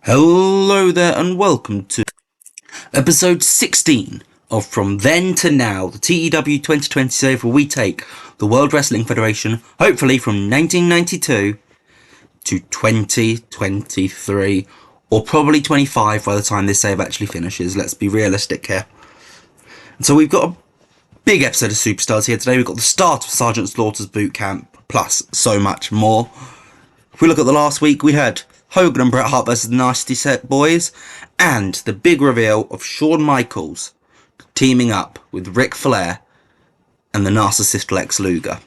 Hello there and welcome to episode 16 of From Then to Now, the TEW 2020 save where we take the World Wrestling Federation, hopefully from 1992 to 2023, or probably 25 by the time this save actually finishes. Let's be realistic here. And so we've got a big episode of Superstars here today. We've got the start of Sgt Slaughters Bootcamp, plus so much more. If we look at the last week, we had Hogan and Bret Hart versus the Nasty Set Boys, and the big reveal of Shawn Michaels teaming up with Ric Flair and the narcissist Lex Luger.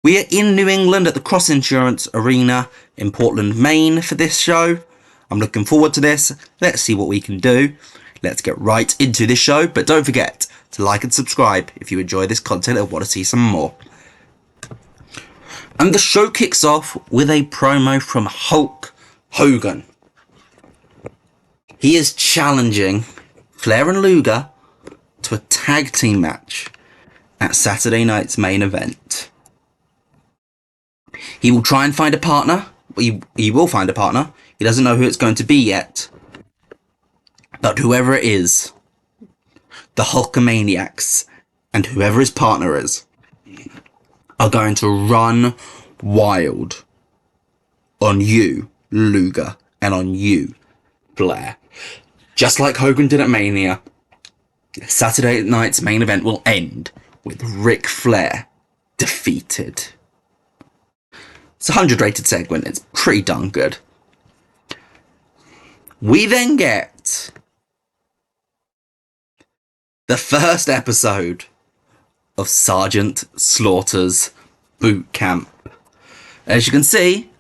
We are in New England at the Cross Insurance Arena in Portland, Maine for this show. I'm looking forward to this. Let's see what we can do. Let's get right into this show, but don't forget to like and subscribe if you enjoy this content and want to see some more. And the show kicks off with a promo from Hulk Hogan. He is challenging Flair and Luger to a tag team match at Saturday night's main event. He will try and find a partner. He will find a partner. He doesn't know who it's going to be yet. But whoever it is, the Hulkamaniacs and whoever his partner is, are going to run wild on you, Luger, and on you, Flair. Just like Hogan did at Mania, Saturday night's main event will end with Ric Flair defeated. It's a 100 rated segment. It's pretty darn good. We then get the first episode of Sgt Slaughters Bootcamp. As you can see,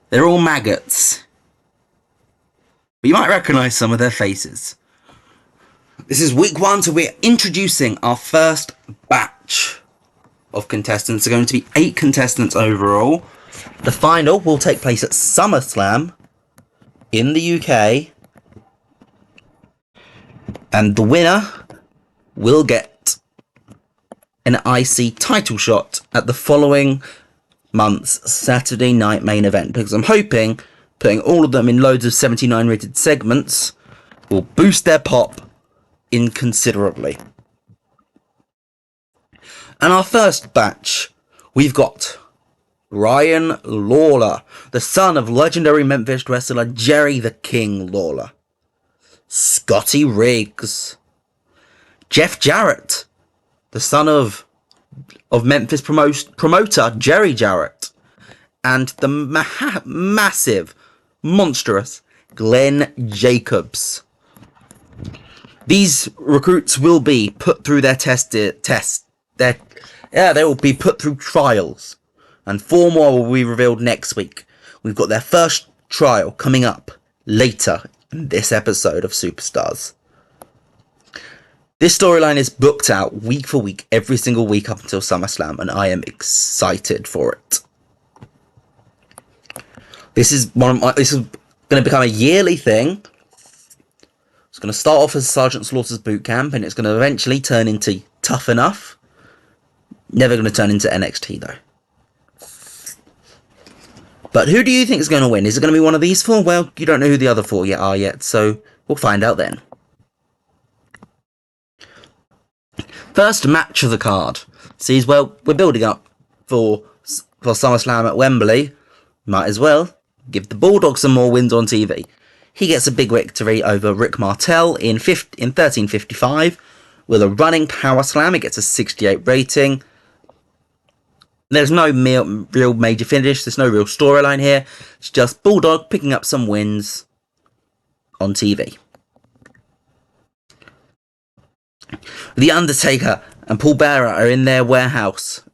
they're all maggots, but you might recognise some of their faces. This is week 1, so we're introducing our first batch of contestants. There are going to be 8 contestants overall. The final will take place at SummerSlam in the UK, and the winner will get an IC title shot at the following month's Saturday night main event, because I'm hoping putting all of them in loads of 79 rated segments will boost their pop inconsiderably. And our first batch, we've got Ryan Lawler, the son of legendary Memphis wrestler Jerry the King Lawler, Scotty Riggs, Jeff Jarrett, the son of Memphis promoter Jerry Jarrett, and the massive, monstrous Glenn Jacobs. These recruits will be put through their they will be put through trials, and 4 more will be revealed next week. We've got their first trial coming up later in this episode of Superstars. This storyline is booked out week for week, every single week up until SummerSlam, and I am excited for it. This is going to become a yearly thing. It's going to start off as Sgt Slaughters Bootcamp, and it's going to eventually turn into Tough Enough. Never going to turn into NXT though. But who do you think is going to win? Is it going to be one of these 4? Well, you don't know who the other 4 are yet, so we'll find out then. First match of the card. Sees, well, we're building up for SummerSlam at Wembley. Might as well give the Bulldog some more wins on TV. He gets a big victory over Rick Martel in 1355 with a running power slam. It gets a 68 rating. There's no real major finish. There's no real storyline here. It's just Bulldog picking up some wins on TV. The Undertaker and Paul Bearer are in their workshop.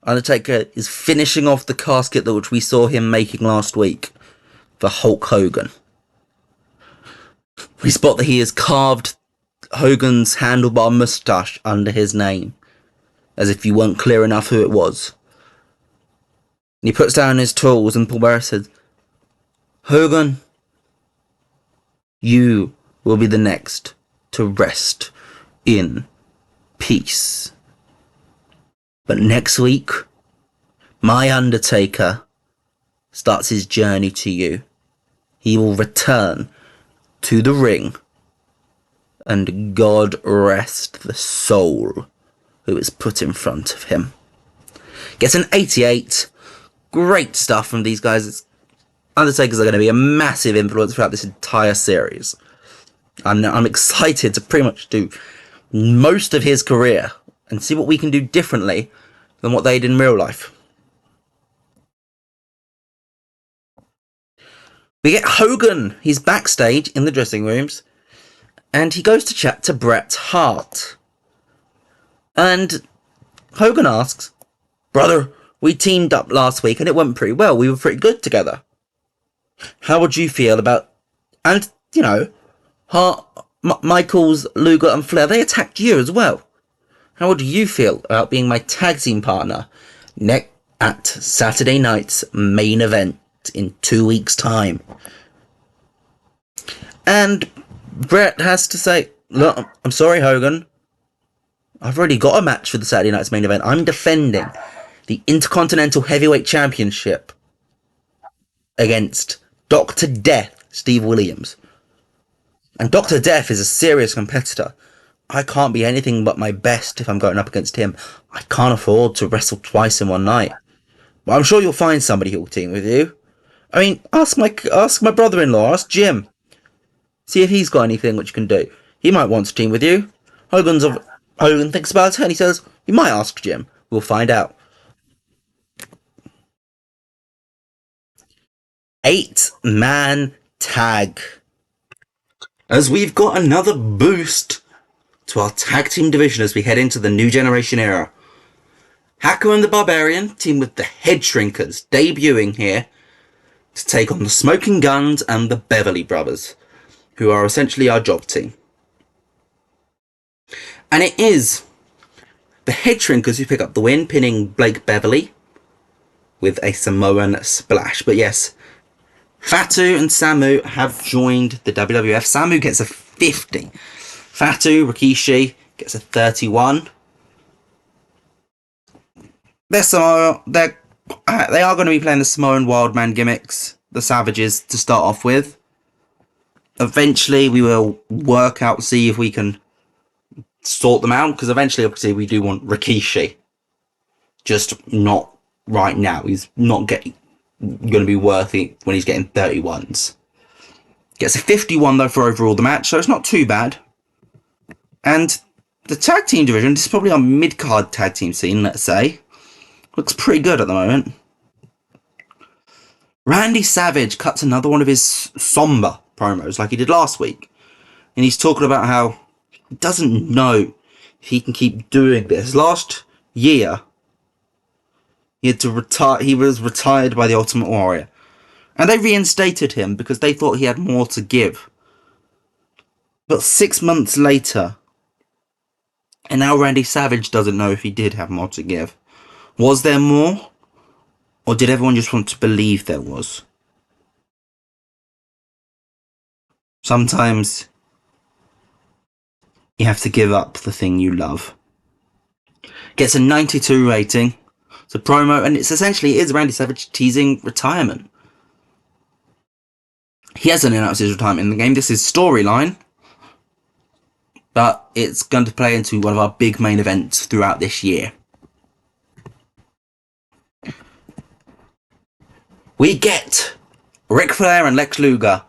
Undertaker is finishing off the casket which we saw him making last week for Hulk Hogan. We spot that he has carved Hogan's handlebar moustache under his name, as if you weren't clear enough who it was. And he puts down his tools, and Paul Bearer says, "Hogan, you will be the next to rest in peace. But next week, my Undertaker starts his journey to you. He will return to the ring, and God rest the soul who is put in front of him. Gets an 88. Great stuff from these guys. Undertakers are going to be a massive influence throughout this entire series. I'm excited to pretty much do most of his career and see what we can do differently than what they did in real life. We get Hogan. He's backstage in the dressing rooms, and he goes to chat to Bret Hart. And Hogan asks, "Brother, we teamed up last week and it went pretty well. We were pretty good together. How would you feel about..." And, you know, Hart, Michaels, Luger and Flair, they attacked you as well. "How would you feel about being my tag team partner at Saturday night's main event in 2 weeks' time?" And Bret has to say, "Look, I'm sorry, Hogan. I've already got a match for the Saturday night's main event. I'm defending the Intercontinental Heavyweight Championship against Dr. Death, Steve Williams. And Dr. Death is a serious competitor. I can't be anything but my best if I'm going up against him. I can't afford to wrestle twice in one night. But I'm sure you'll find somebody who'll team with you. I mean, ask my brother-in-law, ask Jim. See if he's got anything which you can do. He might want to team with you." Hogan thinks about it and he says, "You might ask Jim. We'll find out." 8-man tag. As we've got another boost to our tag team division as we head into the new generation era. Hacker and the Barbarian team with the Head Shrinkers debuting here to take on the Smoking Guns and the Beverly Brothers, who are essentially our job team. And it is the Head Shrinkers who pick up the win, pinning Blake Beverly with a Samoan splash. But yes, Fatu and Samu have joined the WWF. Samu gets a 50. Fatu, Rikishi gets a 31. They are going to be playing the Samoan Wildman gimmicks, the Savages, to start off with. Eventually, we will work out, see if we can sort them out, because eventually, obviously, we do want Rikishi. Just not right now. He's not going to be worthy when he's getting 31s. Gets a 51, though, for overall the match, so it's not too bad. And the tag team division, this is probably our mid-card tag team scene, let's say. Looks pretty good at the moment. Randy Savage cuts another one of his somber promos like he did last week. And he's talking about how he doesn't know if he can keep doing this. Last year, he had to retire. He was retired by the Ultimate Warrior. And they reinstated him because they thought he had more to give. But 6 months later, and now Randy Savage doesn't know if he did have more to give. Was there more? Or did everyone just want to believe there was? Sometimes you have to give up the thing you love. Gets a 92 rating. It's a promo, and it's essentially Randy Savage teasing retirement. He hasn't announced his retirement in the game. This is storyline. But it's going to play into one of our big main events throughout this year. We get Ric Flair and Lex Luger.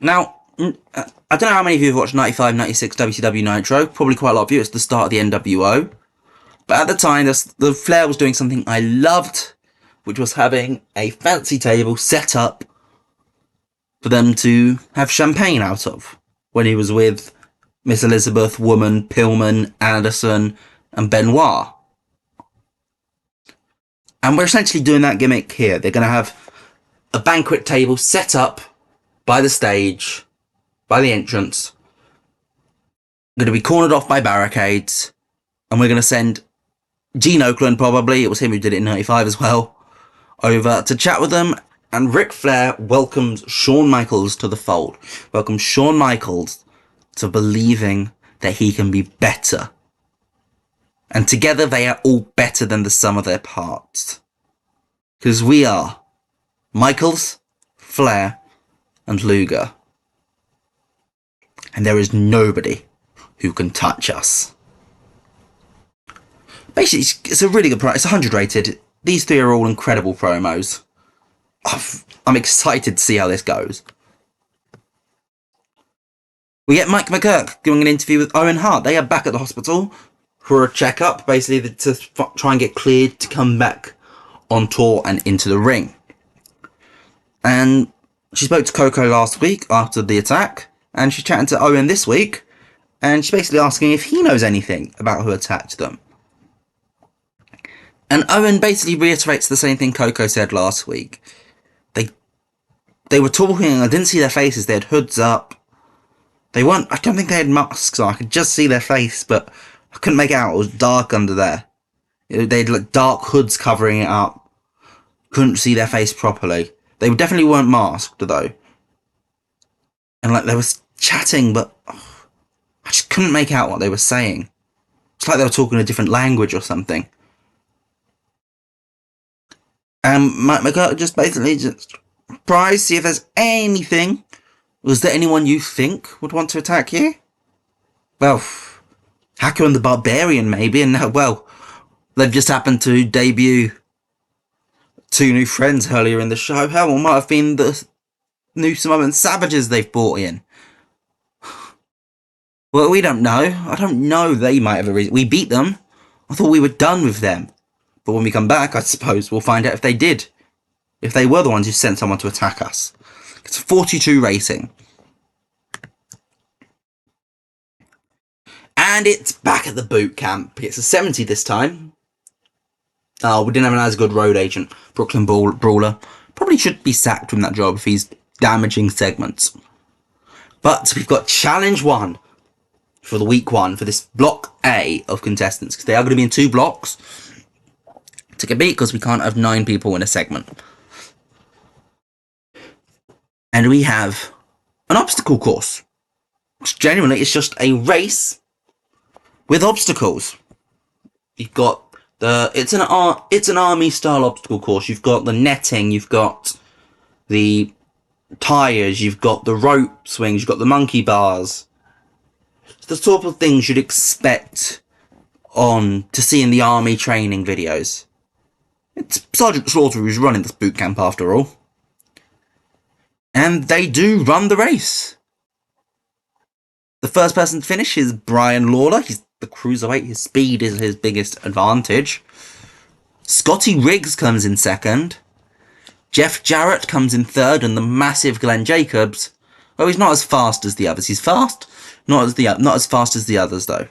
Now, I don't know how many of you have watched 95, 96 WCW Nitro. Probably quite a lot of you. It's the start of the NWO. But at the time, the Flair was doing something I loved, which was having a fancy table set up for them to have champagne out of. When he was with Miss Elizabeth, Woman, Pillman, Anderson, and Benoit. And we're essentially doing that gimmick here. They're going to have a banquet table set up by the stage, by the entrance. Going to be cornered off by barricades. And we're going to send Gene Oakland, probably, it was him who did it in 95 as well, over to chat with them. And Ric Flair welcomes Shawn Michaels to the fold. Welcomes Shawn Michaels to believing that he can be better. And together they are all better than the sum of their parts. Because we are Michaels, Flair, and Luger. And there is nobody who can touch us. Basically, it's a really good promo. It's 100 rated. These three are all incredible promos. I'm excited to see how this goes. We get Mike McGurk doing an interview with Owen Hart. They are back at the hospital for a checkup, basically to try and get cleared to come back on tour and into the ring. And she spoke to Coco last week after the attack, and she's chatting to Owen this week, and she's basically asking if he knows anything about who attacked them. And Owen basically reiterates the same thing Coco said last week. They were talking, I didn't see their faces, they had hoods up. I don't think they had masks on, I could just see their face, but I couldn't make it out, it was dark under there. They had like dark hoods covering it up. Couldn't see their face properly. They definitely weren't masked though. And like they were chatting, but I just couldn't make out what they were saying. It's like they were talking a different language or something. And Mike McGurk just basically surprised, see if there's anything. Was there anyone you think would want to attack you? Well, Hacker and the Barbarian maybe, and now, well, they've just happened to debut two new friends earlier in the show. Hell, it might have been the new Samoan Savages they've brought in. Well, we don't know. I don't know, they might have a reason. We beat them. I thought we were done with them. But when we come back, I suppose we'll find out if they did. If they were the ones who sent someone to attack us. It's a 42 rating. And it's back at the boot camp. It's a 70 this time. Oh, we didn't have an as good road agent. Brooklyn Brawler. Probably should be sacked from that job if he's damaging segments. But we've got Challenge 1 for the week 1 for this block A of contestants. Because they are going to be in 2 blocks to compete because we can't have 9 people in a segment. And we have an obstacle course. Which genuinely is just a race with obstacles. You've got it's an army style obstacle course. You've got the netting, you've got the tires, you've got the rope swings, you've got the monkey bars. It's the sort of things you'd expect to see in the army training videos. It's Sgt Slaughter who's running this boot camp after all. And they do run the race. The first person to finish is Brian Lawler. He's the cruiserweight. His speed is his biggest advantage. Scotty Riggs comes in second. Jeff Jarrett comes in third, and the massive Glenn Jacobs. Oh, he's not as fast as the others. He's fast, not as fast as the others though.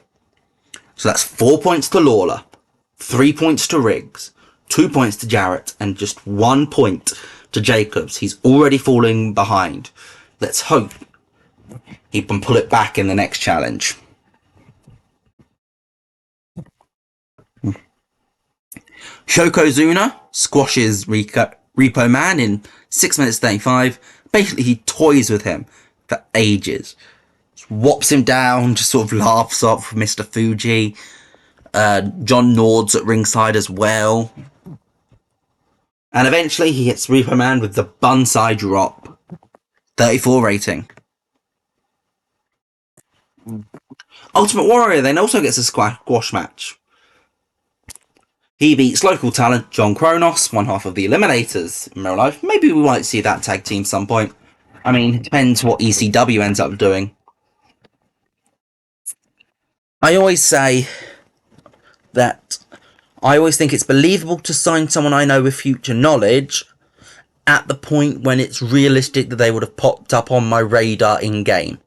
So that's 4 points to Lawler, 3 points to Riggs, 2 points to Jarrett, and just 1 point to Jacobs. He's already falling behind. Let's hope he can pull it back in the next challenge. Shokozuna squashes Repo Man in 6 minutes 35. Basically, he toys with him for ages. Just whops him down, just sort of laughs off Mr. Fuji. John Nord's at ringside as well. And eventually he hits Repo Man with the Bunside Drop. 34 rating. Ultimate Warrior then also gets a squash match. He beats local talent John Kronos, one half of the Eliminators in real life. Maybe we might see that tag team some point. I mean, it depends what ECW ends up doing. I always say that I always think it's believable to sign someone I know with future knowledge at the point when it's realistic that they would have popped up on my radar in-game.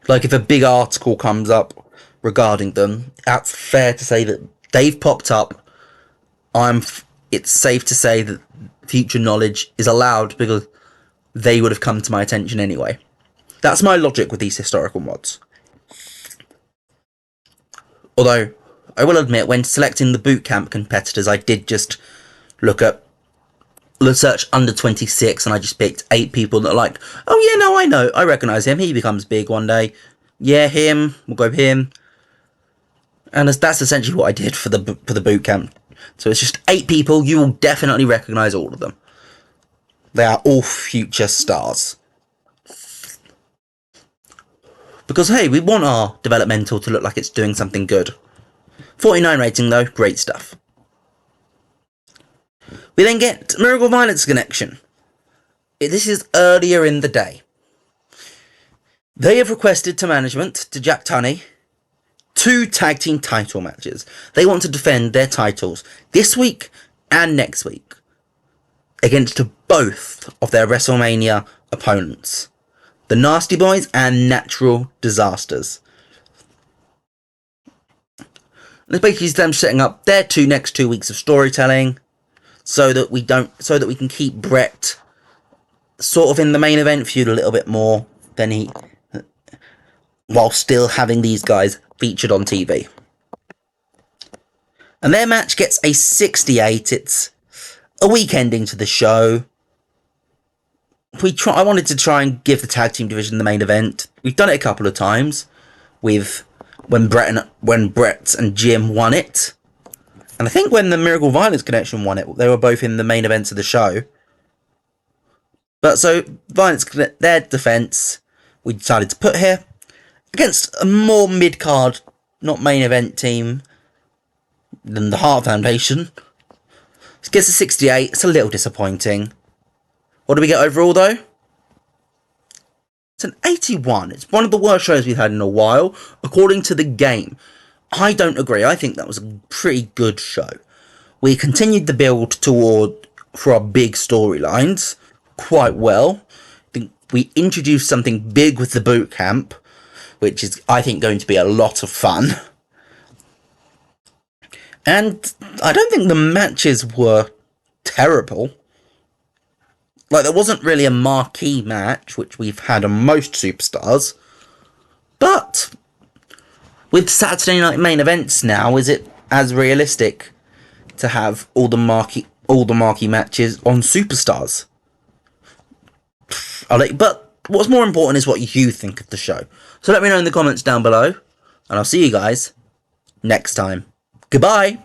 Like if a big article comes up regarding them, that's fair to say that they've popped up. It's safe to say that future knowledge is allowed because they would have come to my attention anyway. That's my logic with these historical mods. Although, I will admit, when selecting the bootcamp competitors, I did just search under 26, and I just picked 8 people that are like, oh yeah, no, I know, I recognise him, he becomes big one day. Yeah, him, we'll go with him. And that's essentially what I did for the bootcamp So it's just 8 people. You will definitely recognise all of them. They are all future stars. Because, hey, we want our developmental to look like it's doing something good. 49 rating, though. Great stuff. We then get Miracle Violence Connection. This is earlier in the day. They have requested to management, to Jack Tunney, 2 tag team title matches. They want to defend their titles this week and next week against both of their WrestleMania opponents, the Nasty Boys and Natural Disasters. It's basically them setting up their next 2 weeks of storytelling so that we can keep Bret sort of in the main event feud a little bit more than while still having these guys featured on TV. And their match gets a 68. It's a weak ending to the show. I wanted to try and give the tag team division the main event. We've done it a couple of times with when Bret and Jim won it. And I think when the Miracle Violence Connection won it, they were both in the main events of the show. But so, their defense, we decided to put here against a more mid-card, not main event team than the Hart Foundation. It gets a 68. It's a little disappointing. What do we get overall, though? It's an 81. It's one of the worst shows we've had in a while, according to the game. I don't agree. I think that was a pretty good show. We continued the build for our big storylines quite well. I think we introduced something big with the Bootcamp, which is, I think, going to be a lot of fun. And I don't think the matches were terrible. Like, there wasn't really a marquee match, which we've had on most Superstars. But with Saturday night main events now, is it as realistic to have all the marquee matches on Superstars? But what's more important is what you think of the show. So let me know in the comments down below, and I'll see you guys next time. Goodbye!